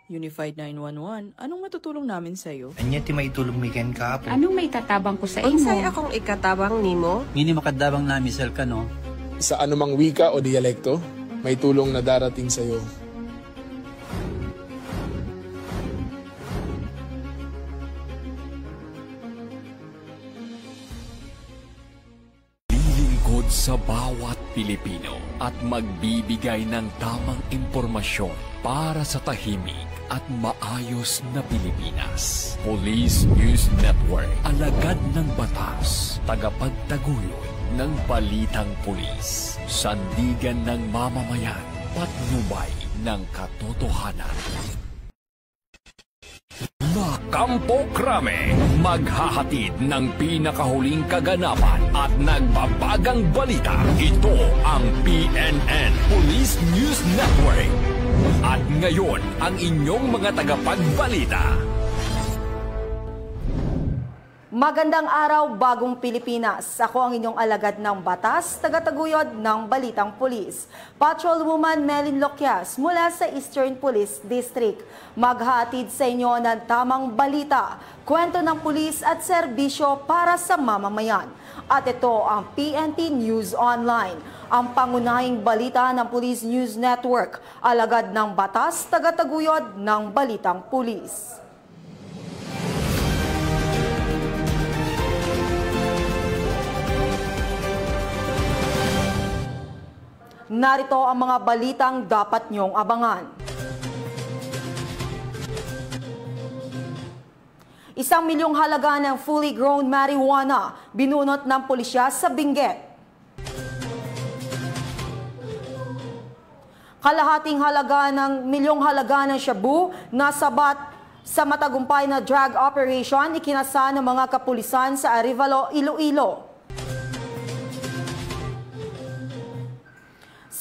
Unified 911, anong matutulong namin sa'yo? Anya ti maitulong mi ken kapo. Anong may tatabang ko sa imo? Unsay akong ikatabang nimo? Ngini makadabang na misal ka no? Sa anumang wika o dialekto, may tulong na darating sa iyo. Lilingkod sa bawat Pilipino at magbibigay ng tamang impormasyon para sa tahimik at maayos na Pilipinas. Police News Network, alagad ng batas, tagapagtaguyod ng balitang pulis, sandigan ng mamamayan, patnubay ng katotohanan. La Campo Crame, maghahatid ng pinakahuling kaganapan at nagbabagang balita. Ito ang PNN Police News Network. At ngayon, ang inyong mga tagapagbalita. Magandang araw, bagong Pilipinas. Ako ang inyong alagad ng batas, tagataguyod ng Balitang Pulis. Patrolwoman Melin Loquias mula sa Eastern Police District. Maghahatid sa inyo ng tamang balita, kwento ng pulis at serbisyo para sa mamamayan. At ito ang PNP News Online, ang pangunahing balita ng Police News Network, alagad ng batas, tagataguyod ng Balitang Pulis. Narito ang mga balitang dapat niyong abangan. 1 milyong halaga ng fully grown marijuana binunot ng pulisya sa Benguet. Kalahating halaga ng milyong halaga ng shabu na sabat sa matagumpay na drug operation ikinasa ng mga kapulisan sa Arevalo, Iloilo.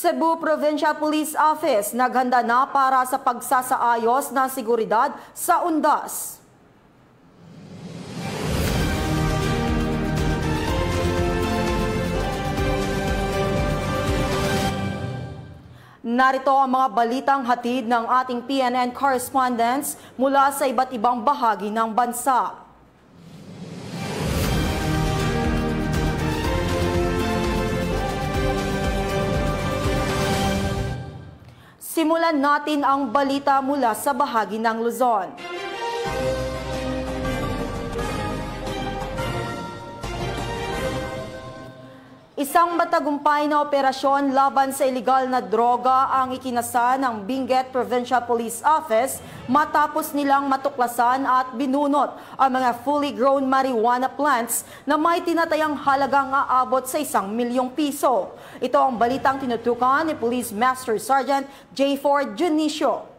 Cebu Provincial Police Office naghanda na para sa pagsasaayos ng seguridad sa Undas. Narito ang mga balitang hatid ng ating PNN correspondents mula sa iba't ibang bahagi ng bansa. Simulan natin ang balita mula sa bahagi ng Luzon. Isang matagumpay na operasyon laban sa iligal na droga ang ikinasa ng Benguet Provincial Police Office matapos nilang matuklasan at binunot ang mga fully grown marijuana plants na may tinatayang halagang aabot sa 1 milyong piso. Ito ang balitang tinutukan ni Police Master Sergeant J4 Junicio.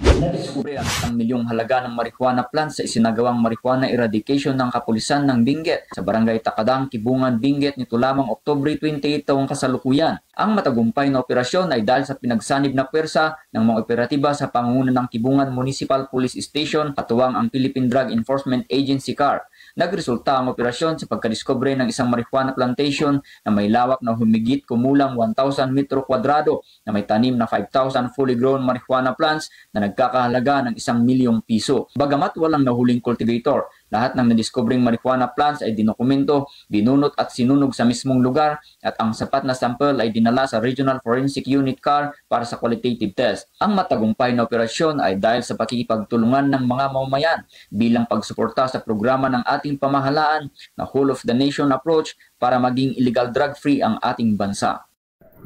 Nadiskubre ang 1 milyong halaga ng marijuana plants sa isinagawang marijuana eradication ng kapulisan ng Benguet sa barangay Takadang, Kibungan, Benguet nito lamang Oktubre 28 taong kasalukuyan. Ang matagumpay na operasyon ay dahil sa pinagsanib na pwersa ng mga operatiba sa pangunguna ng Kibungan Municipal Police Station katuwang ang Philippine Drug Enforcement Agency CAR. Nagresulta ang operasyon sa pagkadiskubre ng isang marijuana plantation na may lawak na humigit kumulang 1,000 metro kwadrado na may tanim na 5,000 fully grown marijuana plants na nagkakahalaga ng 1 milyong piso. Bagamat walang nahuling cultivator, lahat ng nadiskubring marijuana plants ay dinokumento, binunot at sinunog sa mismong lugar at ang sapat na sample ay dinala sa Regional Forensic Unit CAR para sa qualitative test. Ang matagumpay na operasyon ay dahil sa pakikipagtulungan ng mga mamamayan bilang pagsuporta sa programa ng ating pamahalaan na whole of the nation approach para maging illegal drug-free ang ating bansa.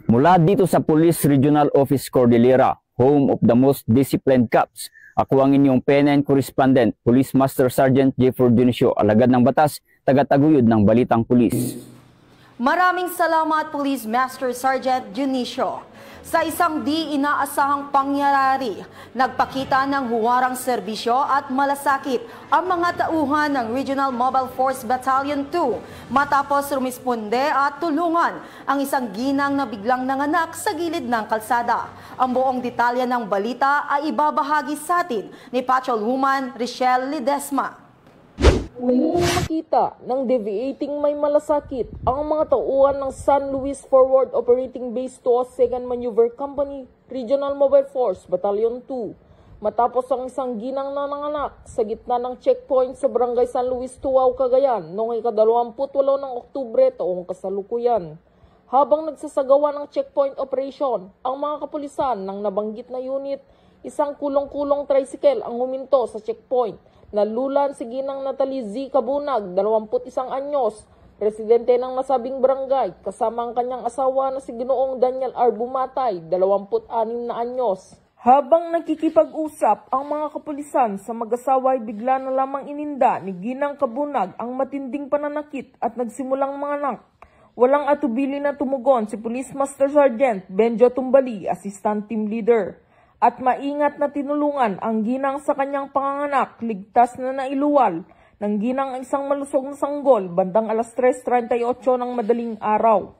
Mula dito sa Police Regional Office Cordillera, home of the most disciplined cops, ako ang inyong PNN correspondent, Police Master Sergeant J4 Junicio, alagad ng batas, tagataguyod ng Balitang Pulis. Maraming salamat, Police Master Sergeant Junicio. Sa isang di inaasahang pangyayari, nagpakita ng huwarang serbisyo at malasakit ang mga tauhan ng Regional Mobile Force Battalion 2 matapos rumisponde at tulungan ang isang ginang na biglang nanganak sa gilid ng kalsada. Ang buong detalye ng balita ay ibabahagi sa atin ni Patrolwoman Richelle Ledesma. Muling makita ng deviating may malasakit ang mga tauhan ng San Luis Forward Operating Base 2 2nd Maneuver Company, Regional Mobile Force Battalion 2. matapos ang isang ginang na nanganak sa gitna ng checkpoint sa Barangay San Luis, Tuaw, Cagayan noong ika-28 ng Oktubre taong kasalukuyan. Habang nagsasagawa ng checkpoint operation, ang mga kapulisan ng nabanggit na unit, isang kulong-kulong tricycle ang huminto sa checkpoint. Nalulan si Ginang Natalie Z. Cabunag, 21 anyos, residente ng nasabing barangay, kasama ang kanyang asawa na si Ginoong Daniel R. Bumatay, 26 na anyos. Habang nakikipag-usap ang mga kapulisan sa mag-asawa ay bigla na lamang ininda ni Ginang Cabunag ang matinding pananakit at nagsimulang manganak. Walang atubili na tumugon si Police Master Sergeant Benjo Tumbali, Assistant Team Leader. At maingat na tinulungan ang ginang sa kanyang panganganak, ligtas na nailuwal ng ginang isang malusog na sanggol bandang alas 3:38 ng madaling araw.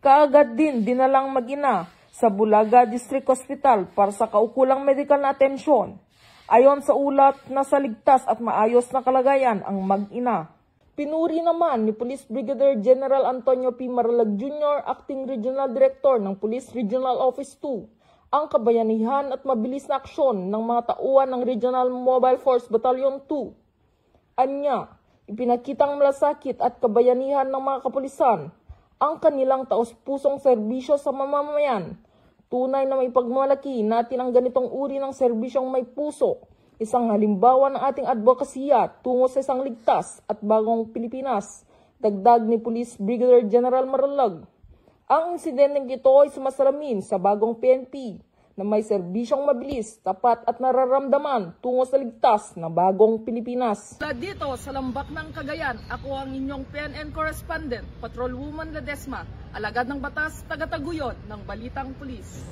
Kaagad din dinalang mag-ina sa Bulaga District Hospital para sa kaukulang medical na atensyon. Ayon sa ulat, nasa ligtas at maayos na kalagayan ang mag-ina. Pinuri naman ni Police Brigadier General Antonio P. Maralag Jr., Acting Regional Director ng Police Regional Office 2, ang kabayanihan at mabilis na aksyon ng mga tauhan ng Regional Mobile Force Battalion 2. Anya, ipinakitang malasakit at kabayanihan ng mga kapulisan ang kanilang taos-pusong serbisyo sa mamamayan. Tunay na may pagmalaki natin ang ganitong uri ng serbisyong may puso. Isang halimbawa ng ating advokasya tungo sa isang ligtas at bagong Pilipinas, dagdag ni Police Brigadier General Maralag. Ang insidenteng ito ay sumasalamin sa bagong PNP na may serbisyong mabilis, tapat at nararamdaman tungo sa ligtas na bagong Pilipinas. Dito sa Lambak ng Cagayan, ako ang inyong PNN correspondent, Patrolwoman Ledesma, alagad ng batas, tagataguyod ng Balitang Pulis.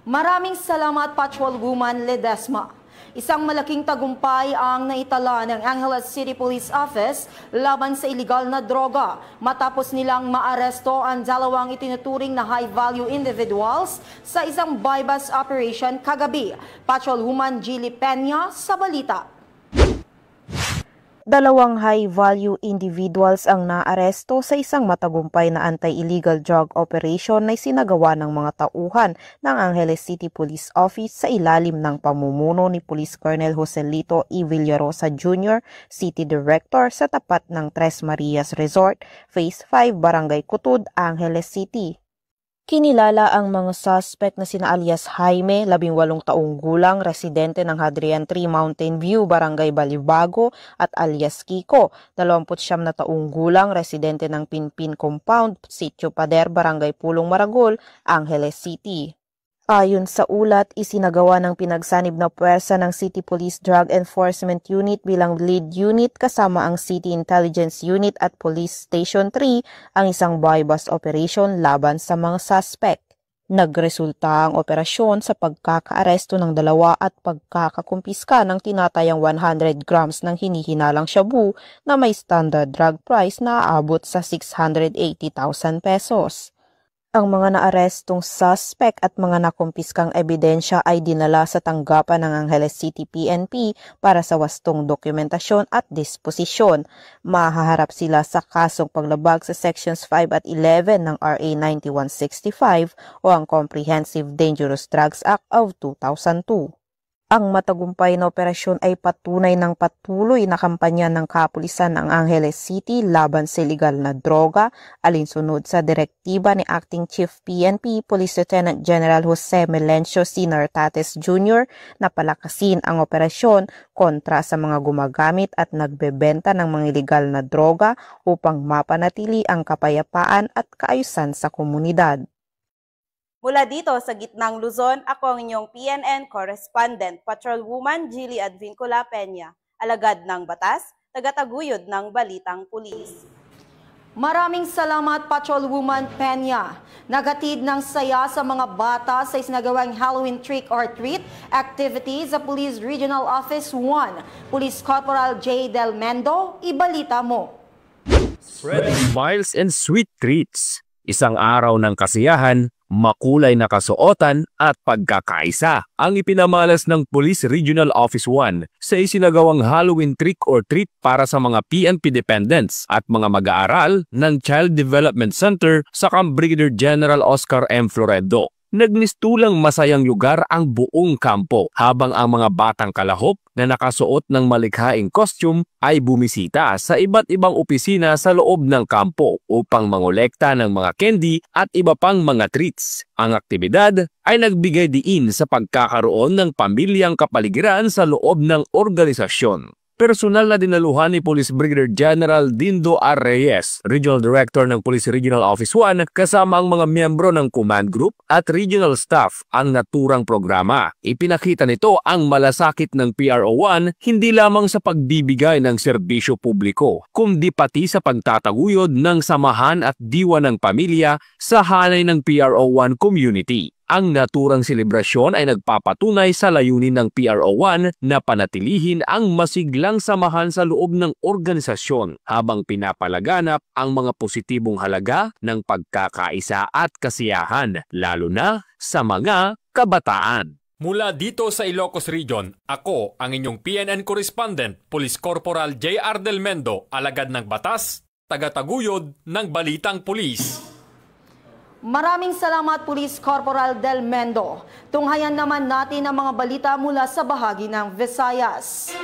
Maraming salamat, Patrolwoman Ledesma. Isang malaking tagumpay ang naitala ng Angeles City Police Office laban sa iligal na droga matapos nilang maaresto ang dalawang itinuturing na high-value individuals sa isang buy-bust operation kagabi. Patrolwoman Gilly Peña sa balita. Dalawang high-value individuals ang naaresto sa isang matagumpay na anti-illegal drug operation na isinagawa ng mga tauhan ng Angeles City Police Office sa ilalim ng pamumuno ni Police Colonel Joselito E. Villarosa Jr., City Director sa tapat ng Tres Marias Resort, Phase 5, Barangay Kutud, Angeles City. Kinilala ang mga suspect na sina alias Jaime, 18 taong gulang, residente ng Hadrian Tree Mountain View, Barangay Balibago, at alias Kiko, 29 na taong gulang, residente ng Pinpin Compound, Sitio Pader, Barangay Pulong Maragol, Angeles City. Ayon sa ulat, isinagawa ng pinagsanib na puwersa ng City Police Drug Enforcement Unit bilang lead unit kasama ang City Intelligence Unit at Police Station 3 ang isang buy-bust operation laban sa mga suspect. Nagresulta ang operasyon sa pagkakaaresto ng dalawa at pagkakakumpiska ng tinatayang 100 grams ng hinihinalang shabu na may standard drug price na aabot sa 680,000 pesos. Ang mga naarestong suspect at mga nakumpiskang ebidensya ay dinala sa tanggapan ng Angeles City PNP para sa wastong dokumentasyon at disposisyon. Mahaharap sila sa kasong paglabag sa Sections 5 at 11 ng RA 9165 o ang Comprehensive Dangerous Drugs Act of 2002. Ang matagumpay na operasyon ay patunay ng patuloy na kampanya ng kapulisan ng Angeles City laban sa iligal na droga, alinsunod sa direktiba ni Acting Chief PNP Police Lieutenant General Jose Melencio C. Nartates Jr. na palakasin ang operasyon kontra sa mga gumagamit at nagbebenta ng mga iligal na droga upang mapanatili ang kapayapaan at kaayusan sa komunidad. Mula dito sa gitnang Luzon, ako ang inyong PNN correspondent, Patrolwoman Gilly Advincula Peña, alagad ng batas, tagataguyod ng Balitang Pulis. Maraming salamat, Patrolwoman Peña. Nagatid ng saya sa mga bata sa isinagawang Halloween trick-or-treat activity sa Police Regional Office 1. Police Corporal J. Del Mendo, ibalita mo. Smiles and sweet treats. Isang araw ng kasiyahan, makulay na kasuotan at pagkakaisa ang ipinamalas ng Police Regional Office 1 sa isinagawang Halloween trick-or-treat para sa mga PNP dependents at mga mag-aaral ng Child Development Center sa Brigadier General Oscar M. Floredo. nagmistulang masayang lugar ang buong kampo habang ang mga batang kalahok na nakasuot ng malikhaing costume ay bumisita sa iba't ibang opisina sa loob ng kampo upang mangolekta ng mga candy at iba pang mga treats. Ang aktibidad ay nagbigay diin sa pagkakaroon ng pamilyang kapaligiran sa loob ng organisasyon. Personal na dinaluhan ni Police Brigadier General Dindo R. Reyes, Regional Director ng Police Regional Office 1, kasama ang mga miyembro ng Command Group at Regional Staff ang naturang programa. Ipinakita nito ang malasakit ng PRO1 hindi lamang sa pagbibigay ng serbisyo publiko, kundi pati sa pagtataguyod ng samahan at diwa ng pamilya sa hanay ng PRO1 community. Ang naturang selebrasyon ay nagpapatunay sa layunin ng PRO1 na panatilihin ang masiglang samahan sa loob ng organisasyon habang pinapalaganap ang mga positibong halaga ng pagkakaisa at kasiyahan, lalo na sa mga kabataan. Mula dito sa Ilocos Region, ako ang inyong PNN Correspondent, Police Corporal J.R. Del Mendo, alagad ng batas, tagataguyod ng Balitang Pulis. Maraming salamat, Police Corporal Del Mendo. Tunghayan naman natin ang mga balita mula sa bahagi ng Visayas.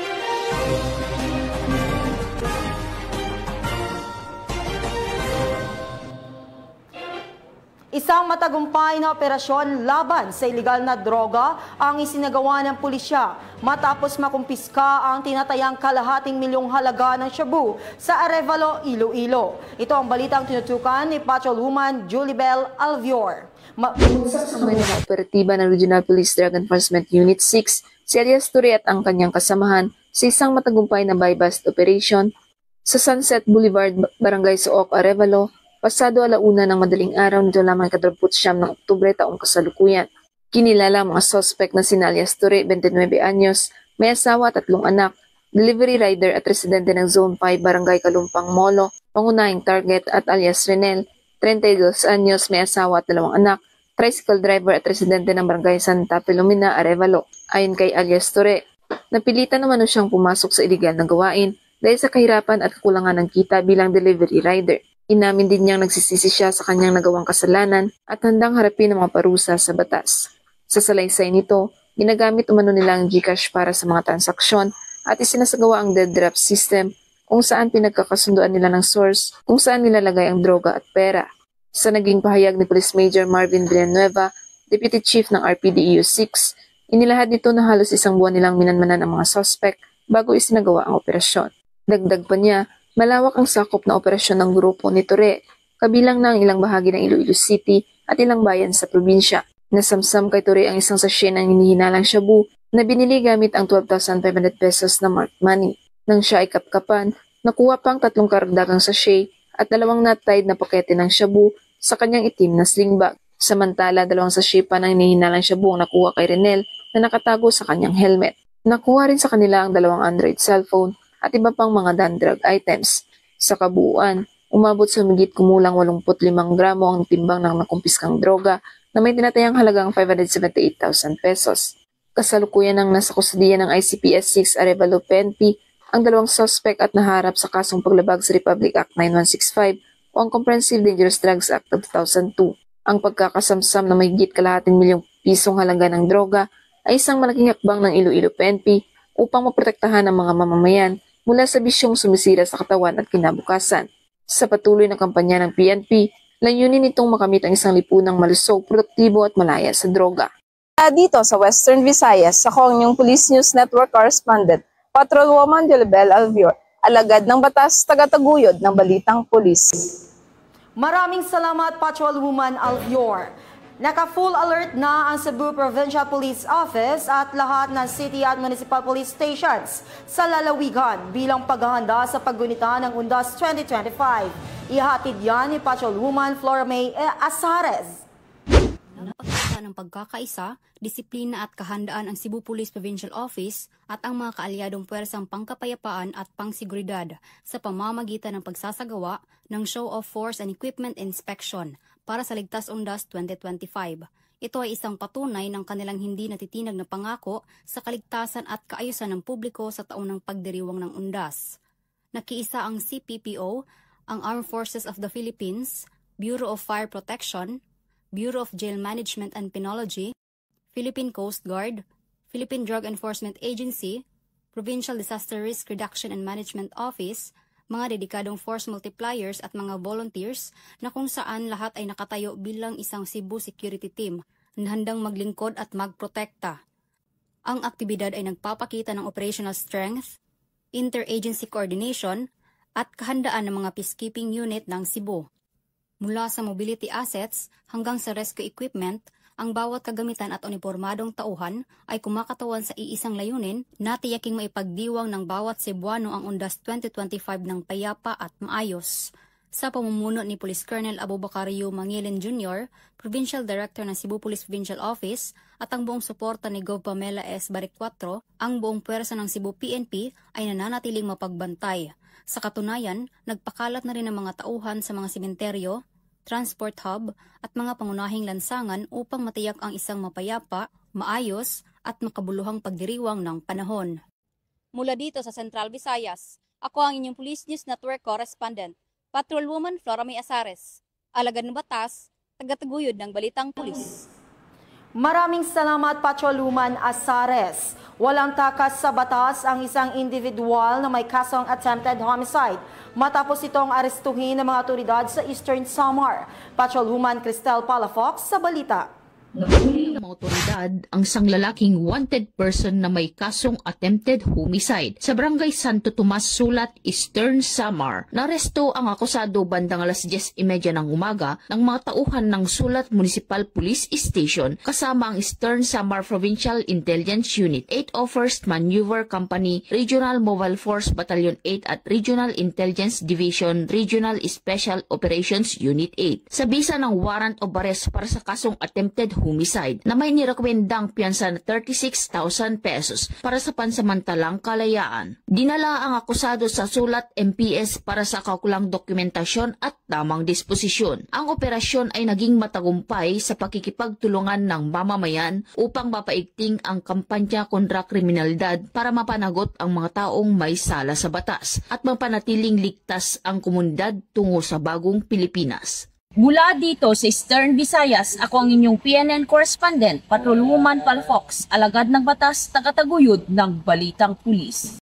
Isang matagumpay na operasyon laban sa ilegal na droga ang isinagawa ng pulisya matapos makumpiska ang tinatayang kalahating milyong halaga ng shabu sa Arevalo, Iloilo. Ito ang balitang tinutukan ni Patrolwoman Julibel Alvior. Kasama ng operatiba ng Regional Police Drug Enforcement Unit 6, si Elias Ture at ang kanyang kasamahan sa isang matagumpay na buy-bust operation sa Sunset Boulevard, Barangay Suoc, Arevalo, pasado 1:00 ng madaling araw nito lamang 29 ng Oktubre taong kasalukuyan. Kinilala ang mga suspect na sina Elias Ture, 29 anyos, may asawa at 3 anak, delivery rider at residente ng Zone 5, Barangay Kalumpang, Molo, pangunahing target at alias Renel, 32 anyos, may asawa at 2 anak, tricycle driver at residente ng Barangay Santa Filomena, Arevalo. Ayon kay Elias Ture, napilitan naman siyang pumasok sa iligal na gawain dahil sa kahirapan at kakulangan ng kita bilang delivery rider. Inamin din niyang nagsisisi siya sa kanyang nagawang kasalanan at handang harapin ang mga parusa sa batas. Sa salaysay nito, ginagamit umano nila ang GCash para sa mga transaksyon at isinasagawa ang dead draft system kung saan pinagkakasunduan nila ng source kung saan nilalagay ang droga at pera. Sa naging pahayag ni Police Major Marvin Villanueva, Deputy Chief ng RPDEU 6, inilahad nito na halos 1 buwan nilang minanmanan ang mga suspect bago isinagawa ang operasyon. Dagdag pa niya, malawak ang sakop na operasyon ng grupo ni Ture, kabilang na ang ilang bahagi ng Iloilo City at ilang bayan sa probinsya. Nasamsam kay Ture ang isang sachet ng hinihinalang shabu na binili gamit ang 12,500 pesos na marked money. Nang siya ay kapkapan, nakuha pang 3 karagdagang sachet at 2 knot-tied na pakete ng shabu sa kanyang itim na sling bag. Samantala, 2 sachet pa ng hinihinalang shabu ang nakuha kay Renel na nakatago sa kanyang helmet. Nakuha rin sa kanila ang 2 Android cellphone at iba pang mga non-drug items. Sa kabuuan, umabot sa humigit kumulang 85 gramo ang timbang ng nakumpiskang droga na may tinatayang halagang 578,000 pesos. Kasalukuyan ang nasa kustudiya ng ICPS 6 Arevalo PNP ang 2 suspect at naharap sa kasong paglabag sa Republic Act 9165 o ang Comprehensive Dangerous Drugs Act of 2002. Ang pagkakasamsam na mahigit kalahating milyong pisong halaga ng droga ay isang malaking hakbang ng Iloilo PNP upang maprotektahan ang mga mamamayan mula sa bisyong sumisira sa katawan at kinabukasan. Sa patuloy na kampanya ng PNP, layunin nitong makamit ang isang lipunang malusog, produktibo at malaya sa droga. Dito sa Western Visayas, ako ang inyong Police News Network Correspondent, Patrolwoman Julibel Alvior, alagad ng batas, tagataguyod ng Balitang Pulis. Maraming salamat, Patrolwoman Alvior. Naka-full alert na ang Cebu Provincial Police Office at lahat ng city at municipal police stations sa lalawigan bilang paghahanda sa paggunita ng Undas 2025. Ihatid yan ni Patrolwoman Flora May Asares. Napakita ng pagkakaisa, disiplina at kahandaan ang Cebu Police Provincial Office at ang mga kaalyadong puwersang pangkapayapaan at pangseguridad sa pamamagitan ng pagsasagawa ng Show of Force and Equipment Inspection para sa Ligtas Undas 2025. Ito ay isang patunay ng kanilang hindi natitinag na pangako sa kaligtasan at kaayusan ng publiko sa taon ng pagdiriwang ng Undas. Nakiisa ang CPPO, ang Armed Forces of the Philippines, Bureau of Fire Protection, Bureau of Jail Management and Penology, Philippine Coast Guard, Philippine Drug Enforcement Agency, Provincial Disaster Risk Reduction and Management Office, mga dedikadong force multipliers at mga volunteers na kung saan lahat ay nakatayo bilang isang Cebu security team na handang maglingkod at magprotekta. Ang aktibidad ay nagpapakita ng operational strength, interagency coordination, at kahandaan ng mga peacekeeping unit ng Cebu. Mula sa mobility assets hanggang sa rescue equipment, ang bawat kagamitan at unipormadong tauhan ay kumakatawan sa iisang layunin na tiyaking maipagdiwang ng bawat Cebuano ang Undas 2025 ng payapa at maayos. Sa pamumuno ni Police Colonel Abubacario Mangilin Jr., Provincial Director ng Cebu Police Provincial Office at ang buong suporta ni Gov. Pamela S. Baricuatro, ang buong puwersa ng Cebu PNP ay nananatiling mapagbantay. Sa katunayan, nagpakalat na rin ang mga tauhan sa mga sementeryo, transport hub at mga pangunahing lansangan upang matiyak ang isang mapayapa, maayos at makabuluhang pagdiriwang ng panahon. Mula dito sa Central Visayas, ako ang inyong Police News Network Correspondent, Patrolwoman Flora May Azares, alagad ng batas, tagataguyod ng Balitang Pulis. Maraming salamat, Patrolwoman Azares. Walang takas sa batas ang isang individual na may kasong attempted homicide matapos itong arestuhin ng mga otoridad sa Eastern Samar. Patrolwoman Cristel Palafox sa balita. Nahuli ng mga otoridad ang isang lalaking wanted person na may kasong attempted homicide sa Barangay Santo Tomas, Sulat, Eastern Samar. Naresto ang akusado bandang alas 10:30 ng umaga ng mga tauhan ng Sulat Municipal Police Station kasama ang Eastern Samar Provincial Intelligence Unit, 8th First Maneuver Company, Regional Mobile Force Battalion 8 at Regional Intelligence Division, Regional Special Operations Unit 8. Sa bisa ng warrant of arrest para sa kasong attempted homicide na may nirekomendang piyansa na 36,000 pesos para sa pansamantalang kalayaan. Dinala ang akusado sa Sulat MPS para sa kaukulang dokumentasyon at tamang disposisyon. Ang operasyon ay naging matagumpay sa pakikipagtulungan ng mamamayan upang mapaigting ang kampanya kontra kriminalidad para mapanagot ang mga taong may sala sa batas at mapanatiling ligtas ang komunidad tungo sa bagong Pilipinas. Mula dito sa Eastern Visayas, ako ang inyong PNN correspondent, Patrolwoman Palafox, alagad ng batas, tagataguyod ng Balitang Pulis.